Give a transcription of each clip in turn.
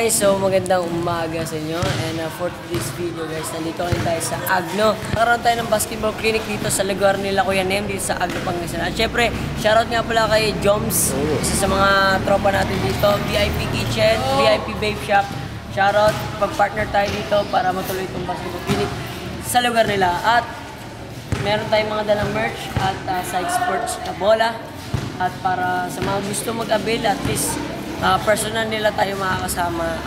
guys, so magandang umaga sa inyo. And for this video guys, nandito tayo sa Agno. Nakaroon tayo ng basketball clinic dito sa lugar nila Kuya Nem, dito sa Agno, Pangasinan. At syempre, shoutout nga pala kay Joms, isa sa mga tropa natin dito. VIP Kitchen, VIP Babe Shop. Shoutout, pag-partner tayo dito para matuloy itong basketball clinic sa lugar nila. At meron tayong mga dalang merch at side sports na bola. At para sa mga gusto mag-avail, at least personal nila tayo makakasama.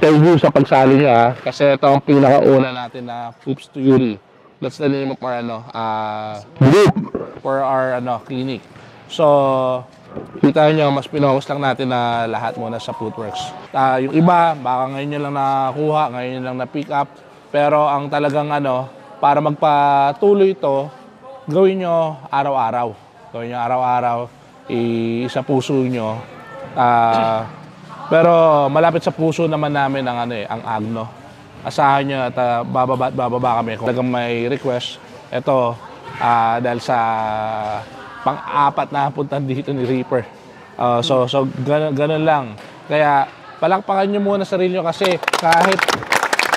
Interview sa pagsali niya kasi ito ang pinakauna natin na Hoops to Yuri. That's the name of our group for our clinic. So kita niyo, mas pinuhos lang natin na lahat muna sa footworks. Yung iba baka ngayon nyo lang nakuha, ngayon nyo lang na-pick up, pero ang talagang para magpatuloy ito, gawin nyo araw-araw. Gawin nyo araw-araw, isa puso nyo. Pero malapit sa puso naman namin ang Agno. Asahan nyo at bababa kami kung talagang may request. Ito, dahil sa pang-apat na puntan dito ni Reaper. So ganun lang. Kaya palakpakan nyo muna sarili nyo kasi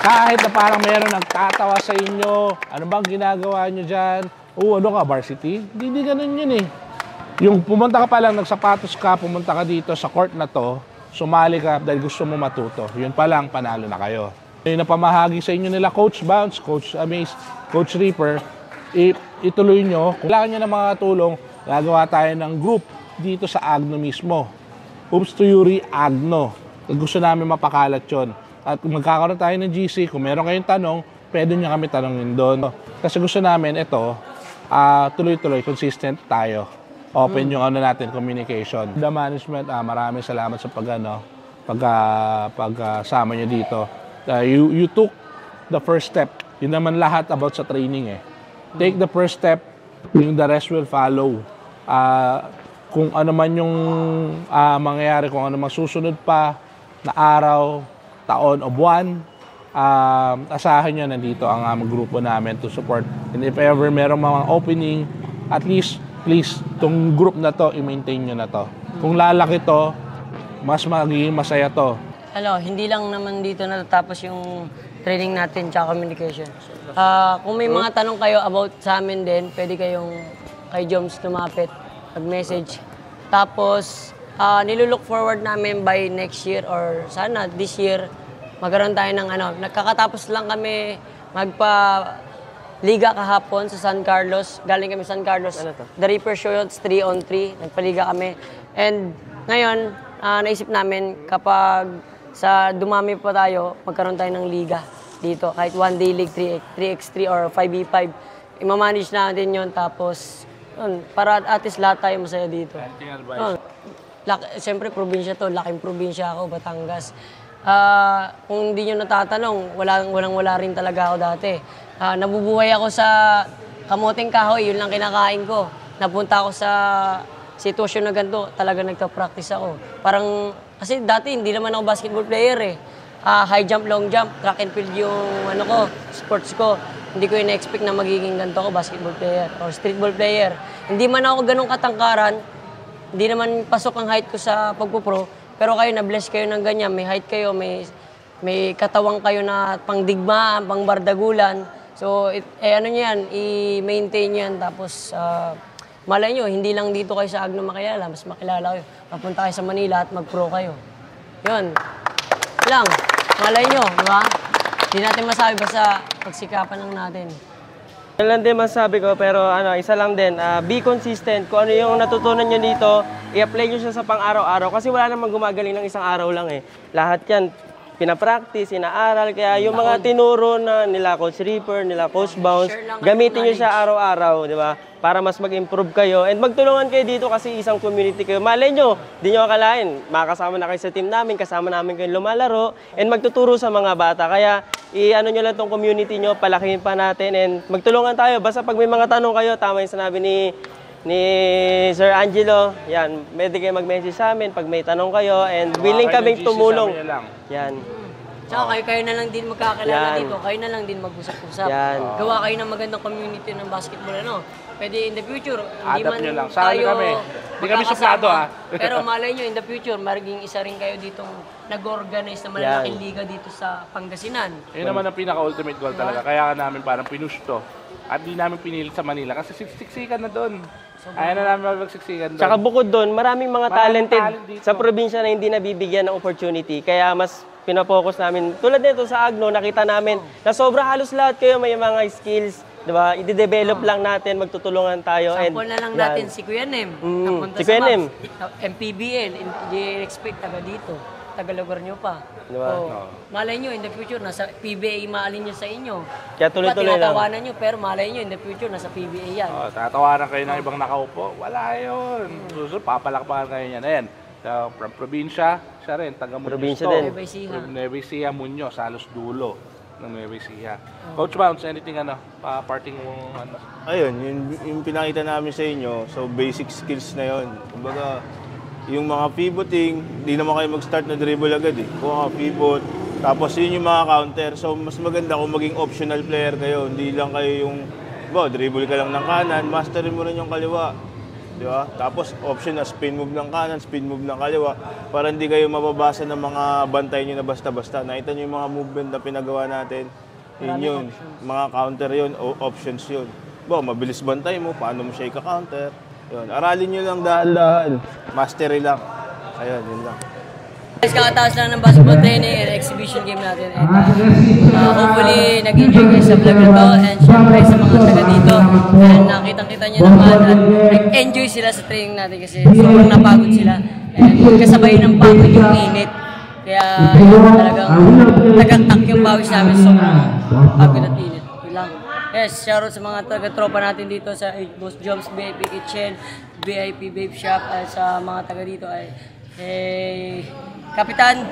kahit na parang meron nagtatawa sa inyo, ano bang ginagawa nyo dyan? Ano ka, varsity? Hindi ganun yun eh. Yung pumunta ka pa lang, nagsapatos ka, pumunta ka dito sa court na to, sumali ka dahil gusto mo matuto. Yun pa lang, panalo na kayo. Yung napamahagi sa inyo nila Coach Bounce, Coach Amaze, Coach Reaper, ituloy nyo. Kung kailangan nyo ng mga tulong, gagawa tayo ng group dito sa Agno mismo. Hoops to Yuri Agno. Gusto namin mapakalat yun. At magkakaroon tayo ng GC. Kung meron kayong tanong, pwede nyo kami tanongin doon. Kasi gusto namin ito, tuloy-tuloy, consistent tayo. Open yung natin, communication. The management, maraming salamat sa pagsama nyo dito. You took the first step. Yun naman lahat about sa training eh. Take the first step, yung the rest will follow. Kung ano man yung mangyayari, kung ano masusunod pa na araw, taon o buwan, asahan nyo nandito ang grupo namin to support. And if ever merong mga opening, at least, please, itong group na to, i-maintain nyo na to. Kung lalaki to, mas magiging masaya to. Hindi lang naman dito natatapos yung training natin tsaka communication. Kung may mga tanong kayo about sa amin din, pwede kayong kay Joms lumapit, mag-message. Tapos, nilulook forward namin by next year or sana this year, magkaroon tayo ng nagkakatapos lang kami Liga kahapon sa San Carlos. Galing kami San Carlos. The Reaper Shots 3-on-3. Nagpaliga kami. And ngayon, naisip namin kapag sa dumami pa tayo, magkaroon tayo ng liga dito. Kahit 1-day league, 3x3 or 5v5. Imamanage natin yun. Tapos, para at least lahat tayo masaya dito. Siyempre, probinsya to. Laking probinsya ako, Batangas. Kung hindi nyo natatanong, wala rin talaga ako dati. Nabubuhay ako sa kamoting kahoy, yun lang kinakain ko. Napunta ako sa sitwasyon na ganito, talaga nagka-practice ako. Parang, kasi dati hindi naman ako basketball player eh. High jump, long jump, track and field yung sports ko. Hindi ko ina-expect na magiging ganito ako, basketball player or streetball player. Hindi man ako ganong katangkaran, hindi naman pasok ang height ko sa pagpupro, pero kayo, na-bless kayo ng ganyan, may height kayo, may katawang kayo na pangdigmaan, pangbardagulan. So, ano nyo yan, i-maintain yan, tapos malay nyo, hindi lang dito kayo sa Agno makilala, mas makilala kayo. Papunta kayo sa Manila at mag-pro kayo. Yun. Lang. Malay nyo, di ba? Hindi natin masabi basta pagsikapan lang natin. Yan lang din masabi ko, pero isa lang din, be consistent. Kung ano yung natutunan nyo dito, i-apply nyo siya sa pang-araw-araw. Kasi wala namang gumagaling ng isang araw lang eh. Lahat yan, pinapractice, inaaral. Kaya yung mga tinuro na nila Coach Reaper, nila Coach Bounce, gamitin nyo siya araw-araw, di ba? Para mas mag-improve kayo. And magtulungan kayo dito kasi isang community kayo. Malay nyo, di nyo akalain, makakasama na kayo sa team namin, kasama namin kayo lumalaro, and magtuturo sa mga bata. Kaya, i-ano nyo lang tong community nyo, palakihin pa natin, and magtulungan tayo. Basta pag may mga tanong kayo, tama yung sinabi ni Sir Angelo, yan, pwede kayo mag-message sa amin pag may tanong kayo, and willing kaming tumulong. Yan. Tsaka kayo na lang din magkakilala dito, kayo na lang din mag-usap-usap. Gawa kayo ng magandang community ng basketball, ano? Pwede in the future, hindi Adapt man nyo lang. Saan tayo kami? Hindi kami suplado, Pero malay nyo, in the future, magiging isa rin kayo ditong nag-organize na malalaking liga dito sa Pangasinan. Yun naman ang pinaka-ultimate goal talaga. Kaya namin parang pinush to. At di namin pinilit sa Manila kasi siksikan na doon. Ayaw na namin magsiksikan doon. Tsaka bukod doon, maraming mga talented sa probinsya na hindi nabibigyan ng opportunity. Kaya mas pinapokus namin. Tulad nito sa Agno, nakita namin na sobra halos lahat kayo may mga skills. Diba? I-develop lang natin, magtutulungan tayo. Sample na lang natin si Kuya Nem. Si Kuya Nem. MPBL, hindi expect taga dito. Taga lugar nyo pa. Diba? Malay nyo, in the future, nasa PBA maalin nyo sa inyo. Kaya tuloy-tuloy lang. Tinatawanan nyo, pero malay nyo, in the future, nasa PBA yan. Tatawanan kayo ng ibang nakaupo. Wala yun. Susunod, papalakpakan kayo yan. Ayan. From probinsya, siya rin, taga Muñoz. Probinsya din. Nueva Ecija, Muñoz, halos dulo ng Nueva Ecija. Coach Bounce, anything parting mo Ayun, yung pinakita namin sa inyo, so basic skills na yon. Kumbaga, yung mga pivoting, hindi naman kayo mag-start na dribble agad eh. Kung mga pivot, tapos yun yung mga counter. So mas maganda kung maging optional player kayo, hindi lang kayo yung, dribble ka lang ng kanan, masterin mo rin yung kaliwa. Di ba? Tapos option na spin move ng kanan, spin move ng kaliwa para hindi kayo mababasa ng mga bantay nyo na basta-basta. Nakita nyo yung mga movement na pinagawa natin. Yun. Mga counter yun, options yun. Mabilis bantay mo, paano mo siya i-counter. Yun. Aralin nyo lang dahan-dahan. Mastery lang. Ayun, yun lang. Guys, kakataas lang ng basketball training and exhibition game natin. And hopefully, nag-enjoy kayo sa vlog na to. And syempre, sa mga taga dito, and nakitang-kita nyo naman at nag-enjoy sila sa training natin kasi sobrang napagod sila. And kasabay ng pagod yung init. Kaya talagang nagaktak yung pawis namin, sobrang pagod at init. Yun lang. Yes, shoutout sa mga taga-tropa natin dito sa Boss Jobs VIP Kitchen, VIP Babe Shop, at sa mga taga dito ay Kapitan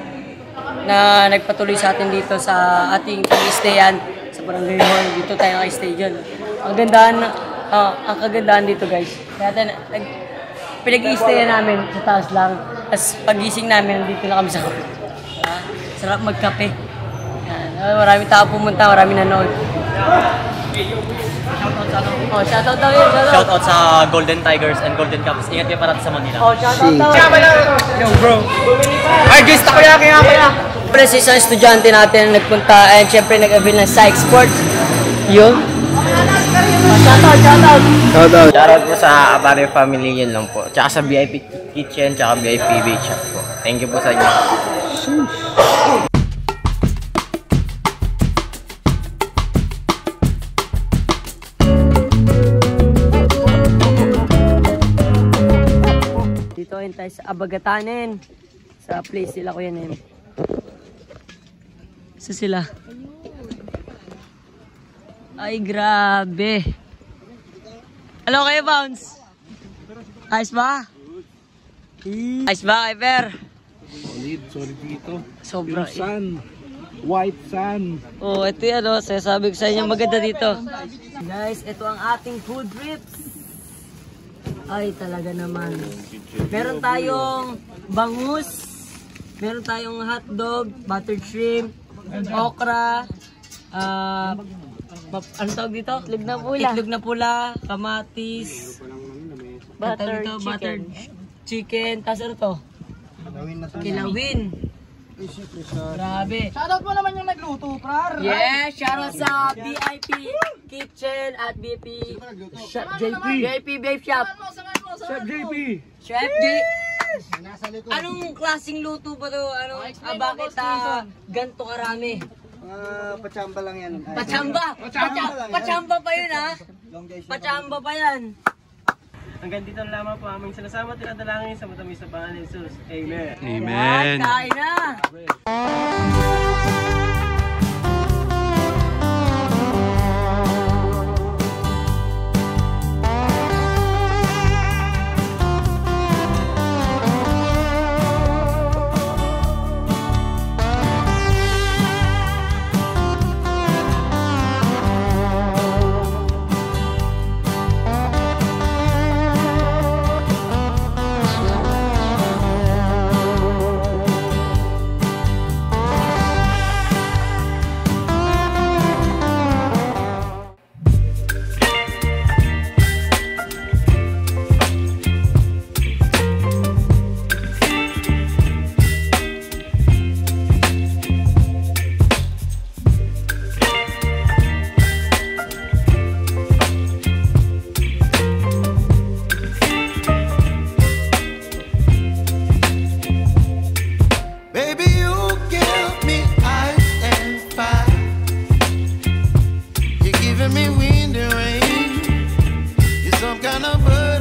na nagpatuloy sa atin dito sa ating pag-stayan sa Barangay Hall. Dito tayo naka-stay dyan. Ang kagandahan dito guys. Kaya pinag-i-stayan namin sa taas lang. Tapos pag-gising namin, dito na kami sa kape. Sarap magkape. Yan. Maraming tao pumunta, maraming nanood. Shoutout daw yun, Shoutout sa Golden Tigers and Golden Caps. Ingat kayo parati sa Manila. Shoutout daw. Yo bro! Ay guys, takoyaki nga pala! Siyempre, sa isang estudyante natin nagpunta and siyempre nag-avail ng Psych Sports. Yun. Shoutout! Shoutout po sa Abare family, yun lang po. Tsaka sa VIP Kitchen, tsaka VIP Beach Shop po. Thank you po sa inyo. Dito ayun tayo sa Abagatanin. Sa place sila Kuya Nem. Sa sila. Ay, grabe. Hello kayo, Bounce. Ayos ba? Ayos ba, Iber? Solid dito. Sobra. Yung sun. White sun. Oh, ito yan, oh. Sasabi ko sa inyo, maganda dito. Guys, ito ang ating food trips. Ay, talaga naman. Meron tayong bangus. Meron tayong hotdog, buttered shrimp, okra, ano tawag dito? Itlog na pula, kamatis, buttered chicken. Tapos ano to? Kilawin. Grabe. Shoutout mo naman yung nagluto, prar. Yeah, shoutout sa VIP Kitchen at VIP Chef JP. VIP Babe Shop. Chef JP. Chef J. Anong klaseng luto ba to? Bakit ganito karami? Pachamba lang yan. Pachamba! Pachamba pa yun ha? Pachamba pa yan. Hanggang dito na lamang po aming sinasama at tinadalangin sa matamis na pangalan ni Jesus. Amen. Amen. Kain na! Baby, you give me ice and fire. You're giving me wind and rain. You're some kind of bird.